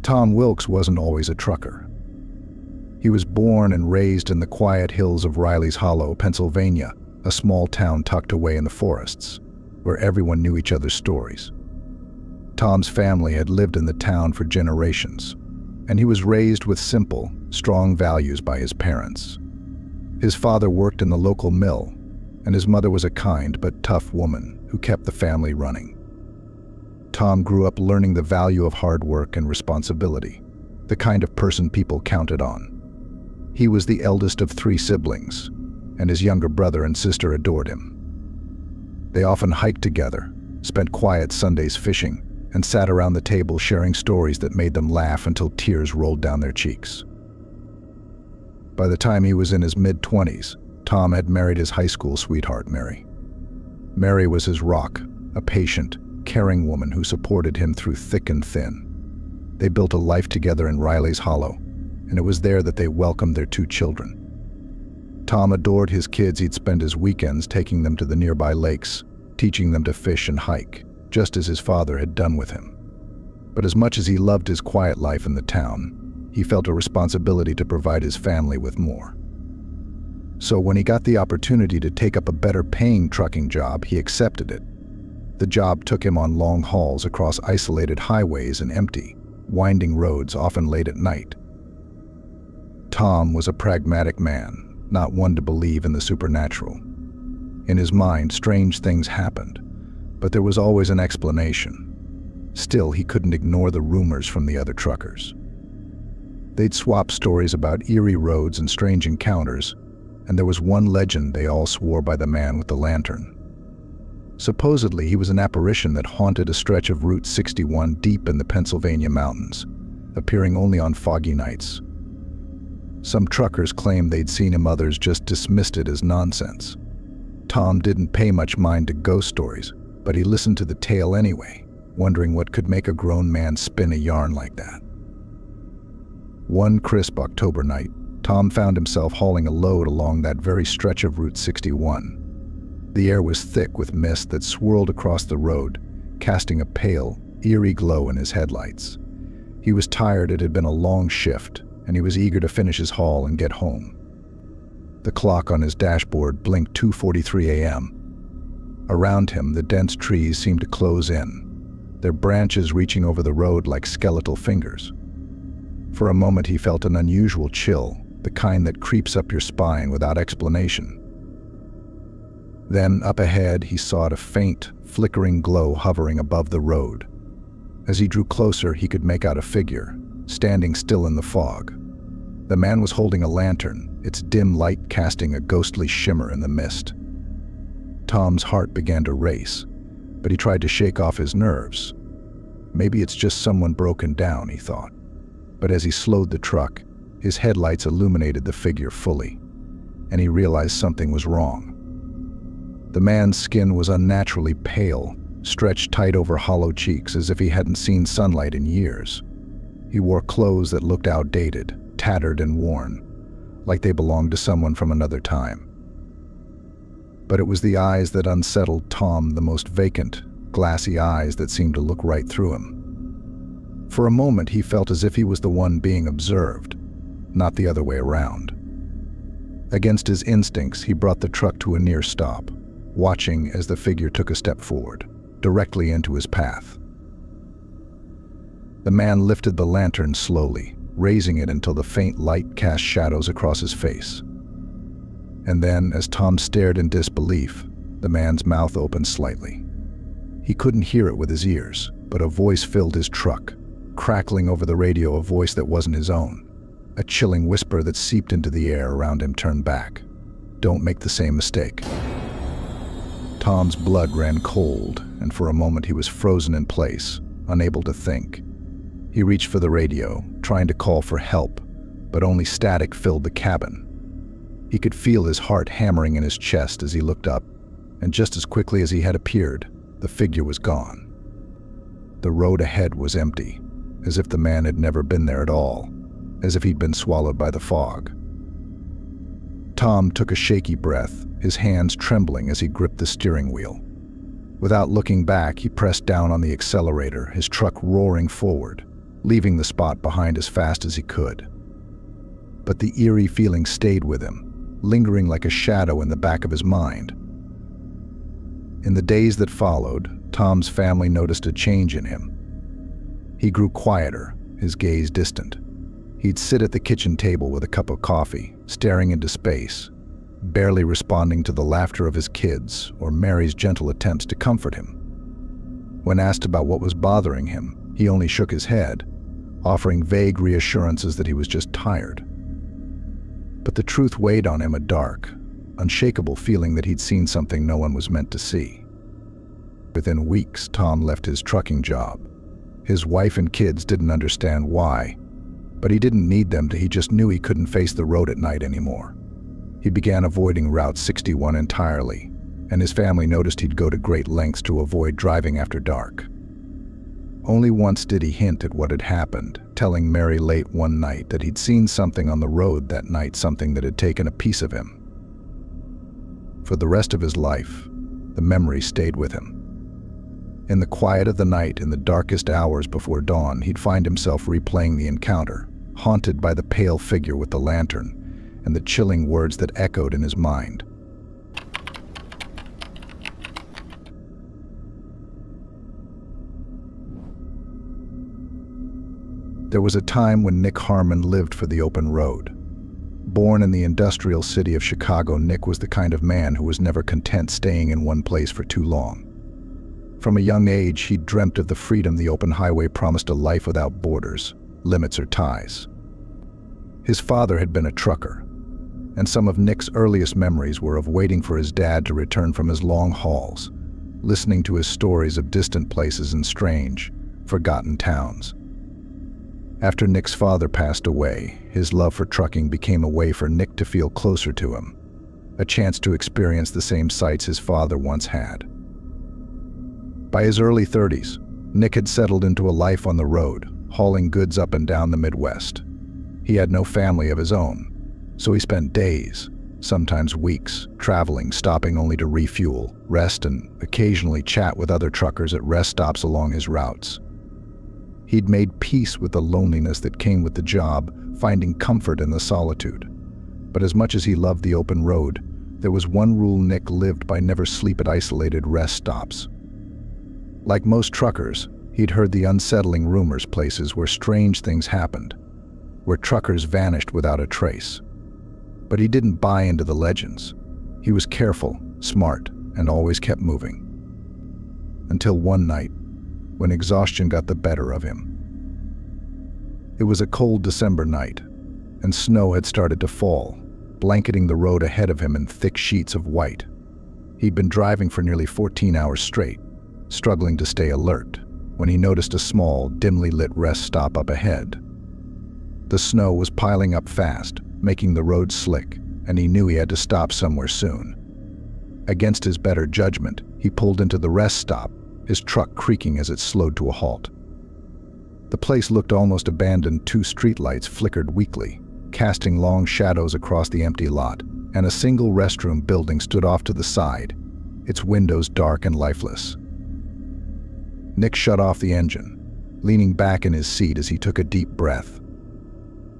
Tom Wilkes wasn't always a trucker. He was born and raised in the quiet hills of Riley's Hollow, Pennsylvania, a small town tucked away in the forests, where everyone knew each other's stories. Tom's family had lived in the town for generations, and he was raised with simple, strong values by his parents. His father worked in the local mill, and his mother was a kind but tough woman who kept the family running. Tom grew up learning the value of hard work and responsibility, the kind of person people counted on. He was the eldest of 3 siblings, and his younger brother and sister adored him. They often hiked together, spent quiet Sundays fishing, and sat around the table sharing stories that made them laugh until tears rolled down their cheeks. By the time he was in his mid-20s, Tom had married his high school sweetheart, Mary. Mary was his rock, a patient, caring woman who supported him through thick and thin. They built a life together in Riley's Hollow, and it was there that they welcomed their 2 children. Tom adored his kids. He'd spend his weekends taking them to the nearby lakes, teaching them to fish and hike, just as his father had done with him. But as much as he loved his quiet life in the town, he felt a responsibility to provide his family with more. So when he got the opportunity to take up a better-paying trucking job, he accepted it. The job took him on long hauls across isolated highways and empty, winding roads, often late at night. Tom was a pragmatic man, not one to believe in the supernatural. In his mind, strange things happened, but there was always an explanation. Still, he couldn't ignore the rumors from the other truckers. They'd swap stories about eerie roads and strange encounters, and there was one legend they all swore by: the man with the lantern. Supposedly, he was an apparition that haunted a stretch of Route 61 deep in the Pennsylvania mountains, appearing only on foggy nights. Some truckers claimed they'd seen him, others just dismissed it as nonsense. Tom didn't pay much mind to ghost stories, but he listened to the tale anyway, wondering what could make a grown man spin a yarn like that. One crisp October night, Tom found himself hauling a load along that very stretch of Route 61. The air was thick with mist that swirled across the road, casting a pale, eerie glow in his headlights. He was tired. It had been a long shift, and he was eager to finish his haul and get home. The clock on his dashboard blinked 2:43 a.m. Around him, the dense trees seemed to close in, their branches reaching over the road like skeletal fingers. For a moment, he felt an unusual chill, the kind that creeps up your spine without explanation. Then, up ahead, he saw a faint, flickering glow hovering above the road. As he drew closer, he could make out a figure, standing still in the fog. The man was holding a lantern, its dim light casting a ghostly shimmer in the mist. Tom's heart began to race, but he tried to shake off his nerves. Maybe it's just someone broken down, he thought. But as he slowed the truck, his headlights illuminated the figure fully, and he realized something was wrong. The man's skin was unnaturally pale, stretched tight over hollow cheeks as if he hadn't seen sunlight in years. He wore clothes that looked outdated, tattered and worn, like they belonged to someone from another time. But it was the eyes that unsettled Tom, the most vacant, glassy eyes that seemed to look right through him. For a moment, he felt as if he was the one being observed, not the other way around. Against his instincts, he brought the truck to a near stop, watching as the figure took a step forward, directly into his path. The man lifted the lantern slowly, raising it until the faint light cast shadows across his face. And then, as Tom stared in disbelief, the man's mouth opened slightly. He couldn't hear it with his ears, but a voice filled his truck, crackling over the radio, a voice that wasn't his own. A chilling whisper that seeped into the air around him turned back. "Don't make the same mistake." Tom's blood ran cold, and for a moment he was frozen in place, unable to think. He reached for the radio, trying to call for help, but only static filled the cabin. He could feel his heart hammering in his chest as he looked up, and just as quickly as he had appeared, the figure was gone. The road ahead was empty, as if the man had never been there at all, as if he'd been swallowed by the fog. Tom took a shaky breath, his hands trembling as he gripped the steering wheel. Without looking back, he pressed down on the accelerator, his truck roaring forward. leaving the spot behind as fast as he could. But the eerie feeling stayed with him, lingering like a shadow in the back of his mind. In the days that followed, Tom's family noticed a change in him. He grew quieter, his gaze distant. He'd sit at the kitchen table with a cup of coffee, staring into space, barely responding to the laughter of his kids or Mary's gentle attempts to comfort him. When asked about what was bothering him, he only shook his head, offering vague reassurances that he was just tired. But the truth weighed on him, a dark, unshakable feeling that he'd seen something no one was meant to see. Within weeks, Tom left his trucking job. His wife and kids didn't understand why, but he didn't need them to. He just knew he couldn't face the road at night anymore. He began avoiding Route 61 entirely, and his family noticed he'd go to great lengths to avoid driving after dark. Only once did he hint at what had happened, telling Mary late one night that he'd seen something on the road that night, something that had taken a piece of him. For the rest of his life, the memory stayed with him. In the quiet of the night, in the darkest hours before dawn, he'd find himself replaying the encounter, haunted by the pale figure with the lantern and the chilling words that echoed in his mind. There was a time when Nick Harmon lived for the open road. Born in the industrial city of Chicago, Nick was the kind of man who was never content staying in one place for too long. From a young age, he'd dreamt of the freedom the open highway promised, a life without borders, limits, or ties. His father had been a trucker, and some of Nick's earliest memories were of waiting for his dad to return from his long hauls, listening to his stories of distant places and strange, forgotten towns. After Nick's father passed away, his love for trucking became a way for Nick to feel closer to him, a chance to experience the same sights his father once had. By his early 30s, Nick had settled into a life on the road, hauling goods up and down the Midwest. He had no family of his own, so he spent days, sometimes weeks, traveling, stopping only to refuel, rest, and occasionally chat with other truckers at rest stops along his routes. He'd made peace with the loneliness that came with the job, finding comfort in the solitude. But as much as he loved the open road, there was one rule Nick lived by: never sleep at isolated rest stops. Like most truckers, he'd heard the unsettling rumors, places where strange things happened, where truckers vanished without a trace. But he didn't buy into the legends. He was careful, smart, and always kept moving. Until one night, when exhaustion got the better of him. It was a cold December night, and snow had started to fall, blanketing the road ahead of him in thick sheets of white. He'd been driving for nearly 14 hours straight, struggling to stay alert, when he noticed a small, dimly lit rest stop up ahead. The snow was piling up fast, making the road slick, and he knew he had to stop somewhere soon. Against his better judgment, he pulled into the rest stop, his truck creaking as it slowed to a halt. The place looked almost abandoned. 2 streetlights flickered weakly, casting long shadows across the empty lot, and a single restroom building stood off to the side, its windows dark and lifeless. Nick shut off the engine, leaning back in his seat as he took a deep breath.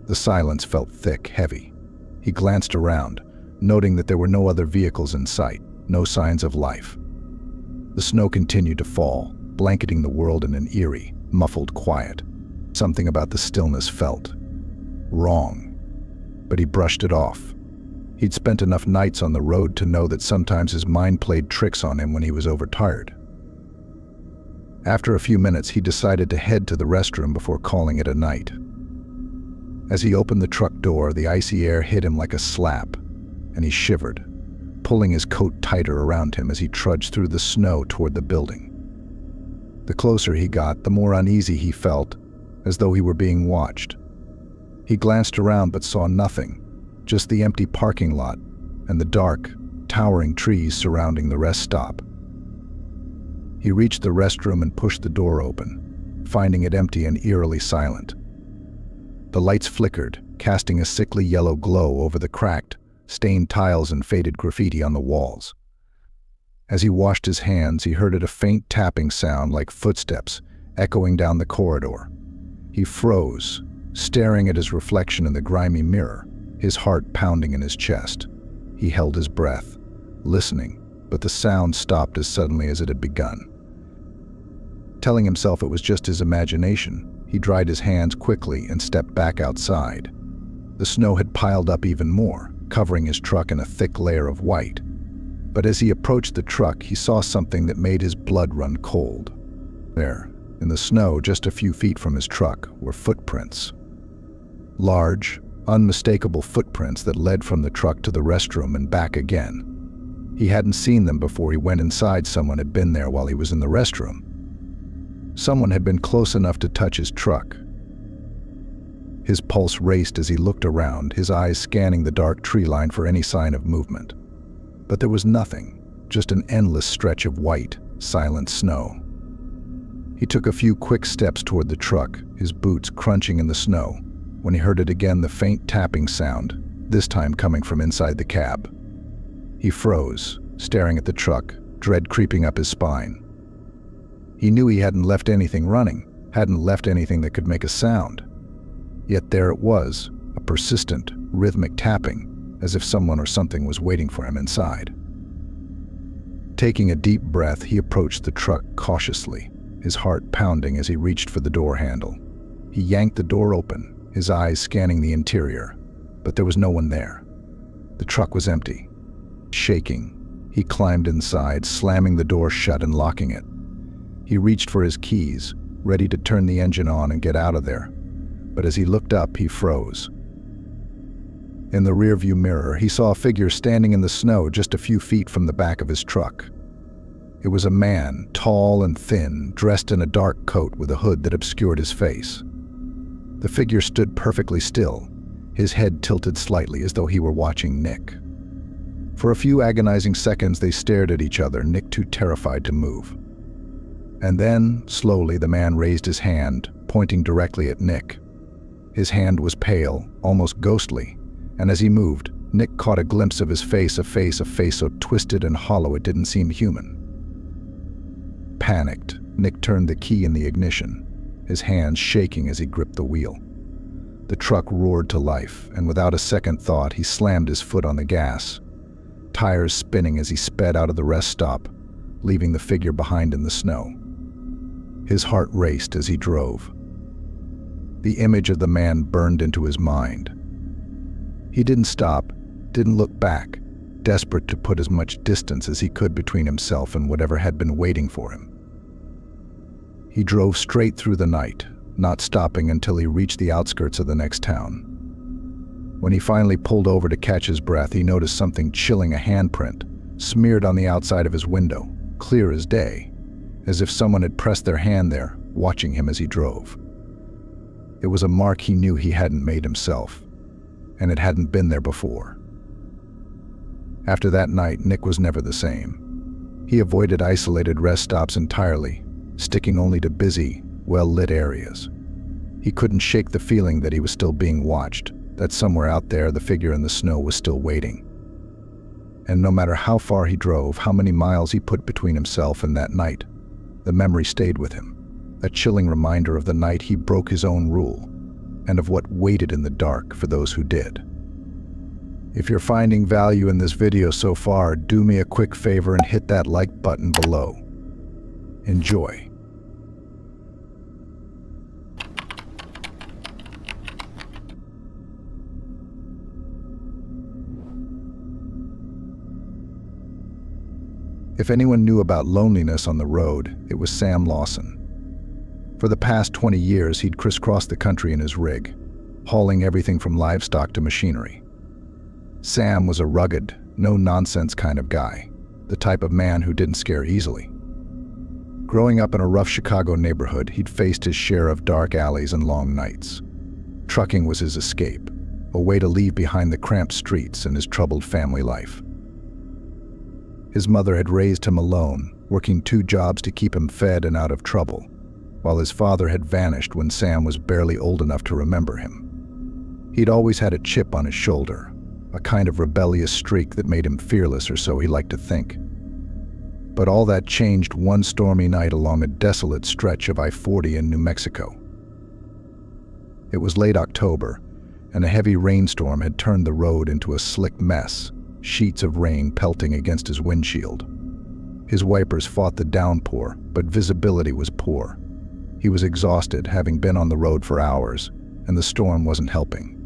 The silence felt thick, heavy. He glanced around, noting that there were no other vehicles in sight, no signs of life. The snow continued to fall, blanketing the world in an eerie, muffled quiet. Something about the stillness felt wrong, but he brushed it off. He'd spent enough nights on the road to know that sometimes his mind played tricks on him when he was overtired. After a few minutes, he decided to head to the restroom before calling it a night. As he opened the truck door, the icy air hit him like a slap, and he shivered, pulling his coat tighter around him as he trudged through the snow toward the building. The closer he got, the more uneasy he felt, as though he were being watched. He glanced around but saw nothing, just the empty parking lot and the dark, towering trees surrounding the rest stop. He reached the restroom and pushed the door open, finding it empty and eerily silent. The lights flickered, casting a sickly yellow glow over the cracked, stained tiles and faded graffiti on the walls. As he washed his hands, he heard a faint tapping sound like footsteps echoing down the corridor. He froze, staring at his reflection in the grimy mirror, his heart pounding in his chest. He held his breath, listening, but the sound stopped as suddenly as it had begun. Telling himself it was just his imagination, he dried his hands quickly and stepped back outside. The snow had piled up even more, covering his truck in a thick layer of white. But as he approached the truck, he saw something that made his blood run cold. There, in the snow just a few feet from his truck, were footprints. Large, unmistakable footprints that led from the truck to the restroom and back again. He hadn't seen them before he went inside. Someone had been there while he was in the restroom. Someone had been close enough to touch his truck. His pulse raced as he looked around, his eyes scanning the dark tree line for any sign of movement. But there was nothing, just an endless stretch of white, silent snow. He took a few quick steps toward the truck, his boots crunching in the snow, when he heard it again, the faint tapping sound, this time coming from inside the cab. He froze, staring at the truck, dread creeping up his spine. He knew he hadn't left anything running, hadn't left anything that could make a sound. Yet there it was, a persistent, rhythmic tapping, as if someone or something was waiting for him inside. Taking a deep breath, he approached the truck cautiously, his heart pounding as he reached for the door handle. He yanked the door open, his eyes scanning the interior, but there was no one there. The truck was empty. Shaking, he climbed inside, slamming the door shut and locking it. He reached for his keys, ready to turn the engine on and get out of there. But as he looked up, he froze. In the rearview mirror, he saw a figure standing in the snow just a few feet from the back of his truck. It was a man, tall and thin, dressed in a dark coat with a hood that obscured his face. The figure stood perfectly still, his head tilted slightly as though he were watching Nick. For a few agonizing seconds, they stared at each other, Nick too terrified to move. And then, slowly, the man raised his hand, pointing directly at Nick. His hand was pale, almost ghostly, and as he moved, Nick caught a glimpse of his face, a face so twisted and hollow it didn't seem human. Panicked, Nick turned the key in the ignition, his hands shaking as he gripped the wheel. The truck roared to life, and without a second thought, he slammed his foot on the gas, tires spinning as he sped out of the rest stop, leaving the figure behind in the snow. His heart raced as he drove. The image of the man burned into his mind. He didn't stop, didn't look back, desperate to put as much distance as he could between himself and whatever had been waiting for him. He drove straight through the night, not stopping until he reached the outskirts of the next town. When he finally pulled over to catch his breath, he noticed something chilling, a handprint, smeared on the outside of his window, clear as day, as if someone had pressed their hand there, watching him as he drove. It was a mark he knew he hadn't made himself, and it hadn't been there before. After that night, Nick was never the same. He avoided isolated rest stops entirely, sticking only to busy, well-lit areas. He couldn't shake the feeling that he was still being watched, that somewhere out there the figure in the snow was still waiting. And no matter how far he drove, how many miles he put between himself and that night, the memory stayed with him, a chilling reminder of the night he broke his own rule, and of what waited in the dark for those who did. If you're finding value in this video so far, do me a quick favor and hit that like button below. Enjoy. If anyone knew about loneliness on the road, it was Sam Lawson. For the past 20 years, he'd crisscrossed the country in his rig, hauling everything from livestock to machinery. Sam was a rugged, no-nonsense kind of guy, the type of man who didn't scare easily. Growing up in a rough Chicago neighborhood, he'd faced his share of dark alleys and long nights. Trucking was his escape, a way to leave behind the cramped streets and his troubled family life. His mother had raised him alone, working 2 jobs to keep him fed and out of trouble, while his father had vanished when Sam was barely old enough to remember him. He'd always had a chip on his shoulder, a kind of rebellious streak that made him fearless, or so he liked to think. But all that changed one stormy night along a desolate stretch of I-40 in New Mexico. It was late October, and a heavy rainstorm had turned the road into a slick mess, sheets of rain pelting against his windshield. His wipers fought the downpour, but visibility was poor. He was exhausted, having been on the road for hours, and the storm wasn't helping.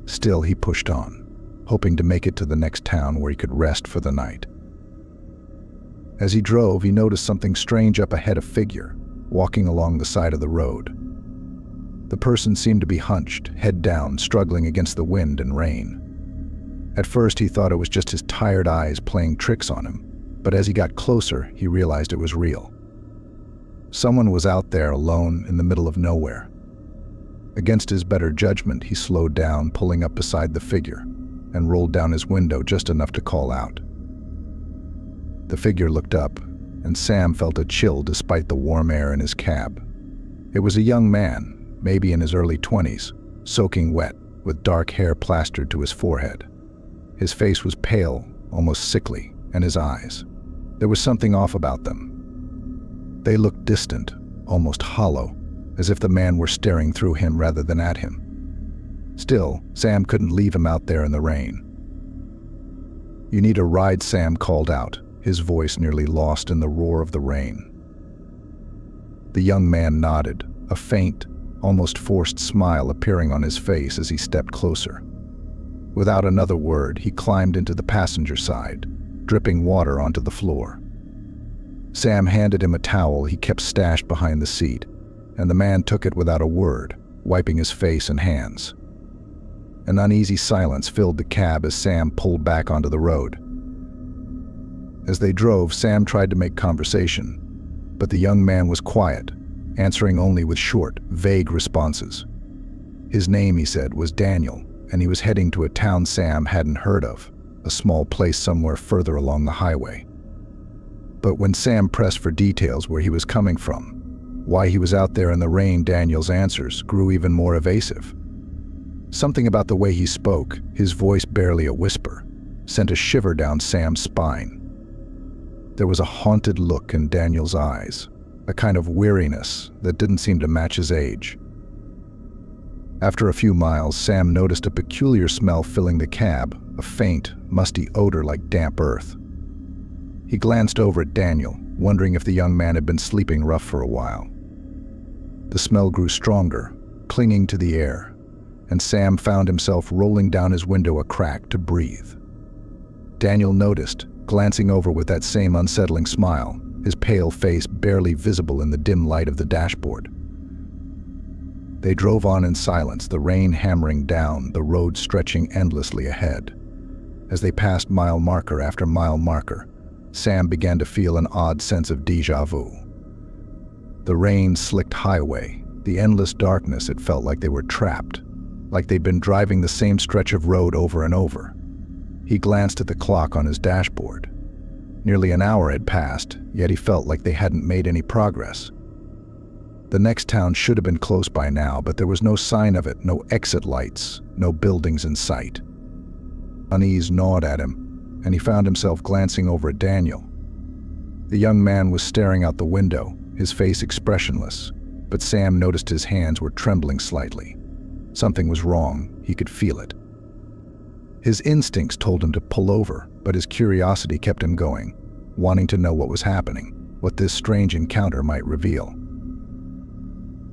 Still, he pushed on, hoping to make it to the next town where he could rest for the night. As he drove, he noticed something strange up ahead, a figure, walking along the side of the road. The person seemed to be hunched, head down, struggling against the wind and rain. At first, he thought it was just his tired eyes playing tricks on him, but as he got closer, he realized it was real. Someone was out there alone in the middle of nowhere. Against his better judgment, he slowed down, pulling up beside the figure, and rolled down his window just enough to call out. The figure looked up, and Sam felt a chill despite the warm air in his cab. It was a young man, maybe in his early 20s, soaking wet, with dark hair plastered to his forehead. His face was pale, almost sickly, and his eyes. There was something off about them. They looked distant, almost hollow, as if the man were staring through him rather than at him. Still, Sam couldn't leave him out there in the rain. "You need a ride," Sam called out, his voice nearly lost in the roar of the rain. The young man nodded, a faint, almost forced smile appearing on his face as he stepped closer. Without another word, he climbed into the passenger side, dripping water onto the floor. Sam handed him a towel he kept stashed behind the seat, and the man took it without a word, wiping his face and hands. An uneasy silence filled the cab as Sam pulled back onto the road. As they drove, Sam tried to make conversation, but the young man was quiet, answering only with short, vague responses. His name, he said, was Daniel, and he was heading to a town Sam hadn't heard of, a small place somewhere further along the highway. But when Sam pressed for details where he was coming from, why he was out there in the rain, Daniel's answers grew even more evasive. Something about the way he spoke, his voice barely a whisper, sent a shiver down Sam's spine. There was a haunted look in Daniel's eyes, a kind of weariness that didn't seem to match his age. After a few miles, Sam noticed a peculiar smell filling the cab, a faint, musty odor like damp earth. He glanced over at Daniel, wondering if the young man had been sleeping rough for a while. The smell grew stronger, clinging to the air, and Sam found himself rolling down his window a crack to breathe. Daniel noticed, glancing over with that same unsettling smile, his pale face barely visible in the dim light of the dashboard. They drove on in silence, the rain hammering down, the road stretching endlessly ahead. As they passed mile marker after mile marker, Sam began to feel an odd sense of déjà vu. The rain-slicked highway, the endless darkness, it felt like they were trapped, like they'd been driving the same stretch of road over and over. He glanced at the clock on his dashboard. Nearly an hour had passed, yet he felt like they hadn't made any progress. The next town should have been close by now, but there was no sign of it, no exit lights, no buildings in sight. Unease gnawed at him, and he found himself glancing over at Daniel. The young man was staring out the window, his face expressionless, but Sam noticed his hands were trembling slightly. Something was wrong, he could feel it. His instincts told him to pull over, but his curiosity kept him going, wanting to know what was happening, what this strange encounter might reveal.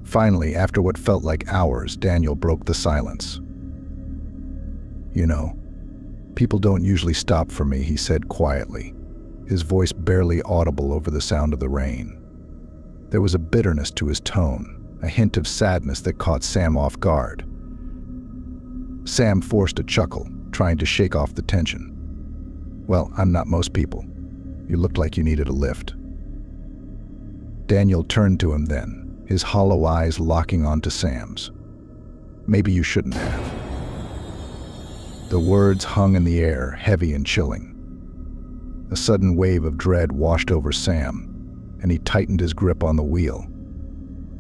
Finally, after what felt like hours, Daniel broke the silence. "You know, people don't usually stop for me," he said quietly, his voice barely audible over the sound of the rain. There was a bitterness to his tone, a hint of sadness that caught Sam off guard. Sam forced a chuckle, trying to shake off the tension. "Well, I'm not most people. You looked like you needed a lift." Daniel turned to him then, his hollow eyes locking onto Sam's. "Maybe you shouldn't have." The words hung in the air, heavy and chilling. A sudden wave of dread washed over Sam, and he tightened his grip on the wheel.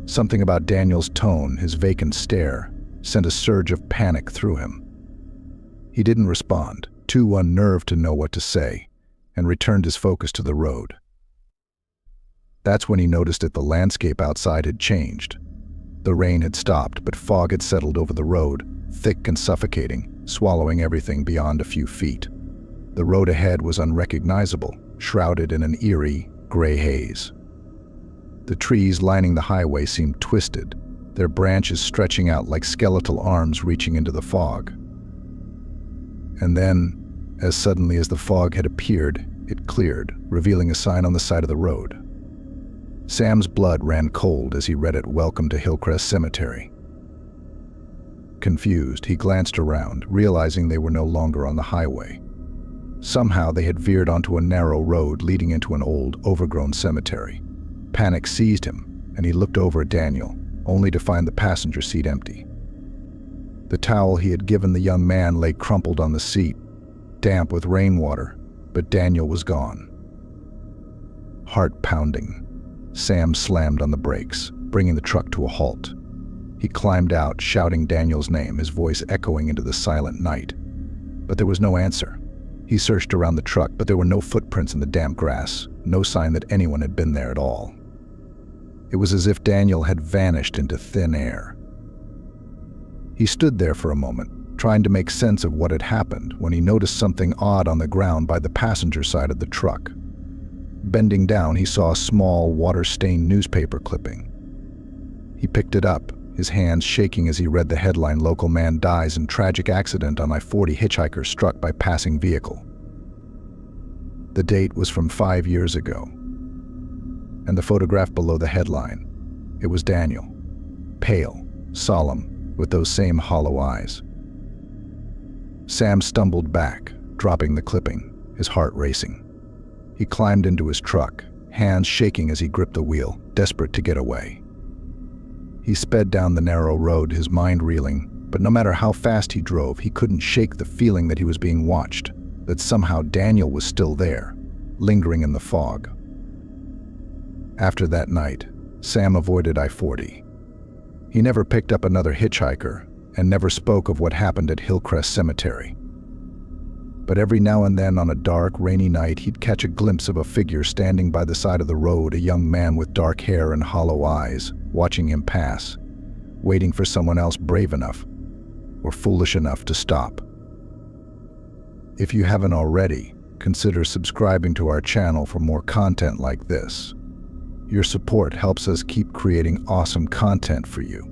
Something about Daniel's tone, his vacant stare, sent a surge of panic through him. He didn't respond, too unnerved to know what to say, and returned his focus to the road. That's when he noticed that the landscape outside had changed. The rain had stopped, but fog had settled over the road, thick and suffocating, swallowing everything beyond a few feet. The road ahead was unrecognizable, shrouded in an eerie, gray haze. The trees lining the highway seemed twisted, their branches stretching out like skeletal arms reaching into the fog. And then, as suddenly as the fog had appeared, it cleared, revealing a sign on the side of the road. Sam's blood ran cold as he read it, "Welcome to Hillcrest Cemetery." Confused, he glanced around, realizing they were no longer on the highway. Somehow they had veered onto a narrow road leading into an old, overgrown cemetery. Panic seized him, and he looked over at Daniel, only to find the passenger seat empty. The towel he had given the young man lay crumpled on the seat, damp with rainwater, but Daniel was gone. Heart pounding, Sam slammed on the brakes, bringing the truck to a halt. He climbed out, shouting Daniel's name, his voice echoing into the silent night. But there was no answer. He searched around the truck, but there were no footprints in the damp grass, no sign that anyone had been there at all. It was as if Daniel had vanished into thin air. He stood there for a moment, trying to make sense of what had happened, when he noticed something odd on the ground by the passenger side of the truck. Bending down, he saw a small, water-stained newspaper clipping. He picked it up, his hands shaking as he read the headline, "Local man dies in tragic accident on I-40, hitchhiker struck by passing vehicle." The date was from 5 years ago, and the photograph below the headline, it was Daniel, pale, solemn, with those same hollow eyes. Sam stumbled back, dropping the clipping, his heart racing. He climbed into his truck, hands shaking as he gripped the wheel, desperate to get away. He sped down the narrow road, his mind reeling, but no matter how fast he drove, he couldn't shake the feeling that he was being watched, that somehow Daniel was still there, lingering in the fog. After that night, Sam avoided I-40. He never picked up another hitchhiker and never spoke of what happened at Hillcrest Cemetery. But every now and then on a dark, rainy night, he'd catch a glimpse of a figure standing by the side of the road, a young man with dark hair and hollow eyes, watching him pass, waiting for someone else brave enough or foolish enough to stop. If you haven't already, consider subscribing to our channel for more content like this. Your support helps us keep creating awesome content for you.